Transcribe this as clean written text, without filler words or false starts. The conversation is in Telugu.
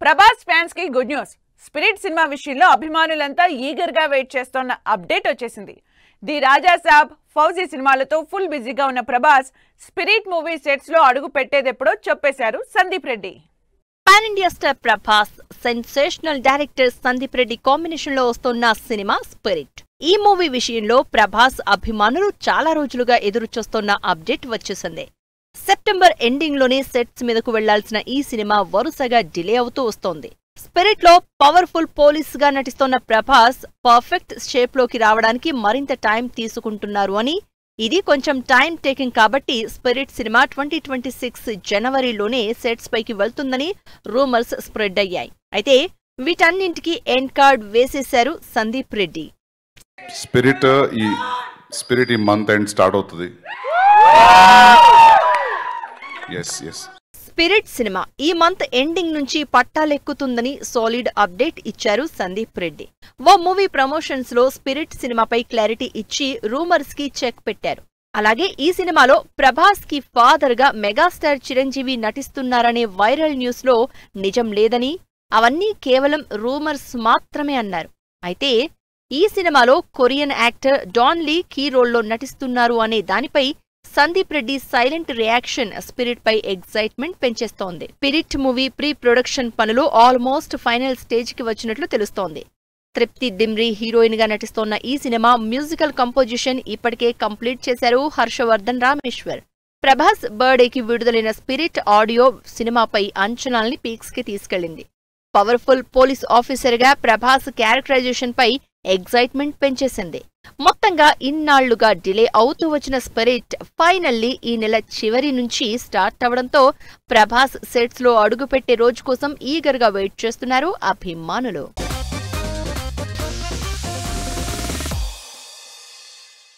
ప్రభాస్ ఫ్యాన్స్ కి గుడ్ న్యూస్. స్పిరిట్ సినిమా విషయంలో అభిమానులంతా ఈగర్ గా వెయిట్ చేస్తున్న అప్డేట్ వచ్చేసింది. ది రాజా సాబ్, ఫౌజీ సినిమాలతో ఫుల్ బిజీగా ఉన్న ప్రభాస్ స్పిరిట్ మూవీ సెట్స్ లో అడుగు పెట్టేదెప్పుడో చెప్పేశారు Sandeep Reddy. Pan India star Prabhas, sensational director Sandeep Reddy combination లో వస్తున్న సినిమా స్పిరిట్. ఈ మూవీ విషయంలో ప్రభాస్ అభిమానులు చాలా రోజులుగా ఎదురు చూస్తున్న అప్డేట్ వచ్చేసింది. సెప్టెంబర్ ఎండింగ్ లోనే సెట్స్ మీదకు వెళ్లాల్సిన ఈ సినిమా వరుసగా డిలే అవుతూ వస్తోంది. స్పిరిట్ లో పవర్ఫుల్ పోలీస్ గా నటిస్తోన్న ప్రభాస్ పర్ఫెక్ట్ షేప్ లోకి రావడానికి మరింత టైం తీసుకుంటున్నారు అని, ఇది కొంచెం టైం టేకింగ్ కాబట్టి స్పిరిట్ సినిమా 2026 జనవరిలోనే సెట్స్ పైకి వెళ్తుందని రూమర్స్ స్ప్రెడ్ అయ్యాయి. అయితే వీటన్నింటికి ఎండ్ కార్డ్ వేసేశారు సందీప్ రెడ్డి. స్పిరిట్ ఈ మంత్ ఎండ్ స్టార్ట్ అవుతుంది. స్పిరిట్ సినిమా ఈ మంత్ ఎండింగ్ నుంచి పట్టాలెక్కుతుందని సాలిడ్ అప్డేట్ ఇచ్చారు సందీప్ రెడ్డి. ఓ మూవీ ప్రమోషన్స్ లో స్పిరిట్ సినిమాపై క్లారిటీ ఇచ్చి రూమర్స్ కి చెక్ పెట్టారు. అలాగే ఈ సినిమాలో ప్రభాస్ కి ఫాదర్ గా మెగాస్టార్ చిరంజీవి నటిస్తున్నారనే వైరల్ న్యూస్ లో నిజం లేదని, అవన్నీ కేవలం రూమర్స్ మాత్రమే అన్నారు. అయితే ఈ సినిమాలో Korean actor Don Lee key రోల్లో నటిస్తున్నారు అనే దానిపై Sandeep Reddy silent reaction Spirit పై ఎగ్జైట్మెంట్ పెంచేస్తోంది. స్పిరిట్ మూవీ ప్రీ ప్రొడక్షన్ పనులు ఆల్మోస్ట్ ఫైనల్ స్టేజ్ కి వచ్చినట్లు తెలుస్తోంది. తృప్తి డిమ్రీ హీరోయిన్ గా నటిస్తోన్న ఈ సినిమా మ్యూజికల్ కంపోజిషన్ ఇప్పటికే కంప్లీట్ చేశారు హర్షవర్ధన్ రామేశ్వర్. ప్రభాస్ బర్త్డేకి విడుదలైన స్పిరిట్ ఆడియో సినిమాపై అంచనాల్ని పీక్స్ కి తీసుకెళ్లింది. పవర్ఫుల్ పోలీస్ ఆఫీసర్ గా ప్రభాస్ క్యారెక్టరైజేషన్ పై ఎగ్జైట్మెంట్ పెంచేసింది. మొత్తంగా ఇన్నాళ్లుగా డిలే అవుతూ వచ్చిన స్పిరిట్ ఫైనల్లీ ఈ నెల చివరి నుంచి స్టార్ట్ అవడంతో ప్రభాస్ సెట్స్ లో అడుగుపెట్టే రోజు కోసం ఈగర్ గా వెయిట్ చేస్తున్నారు అభిమానులు.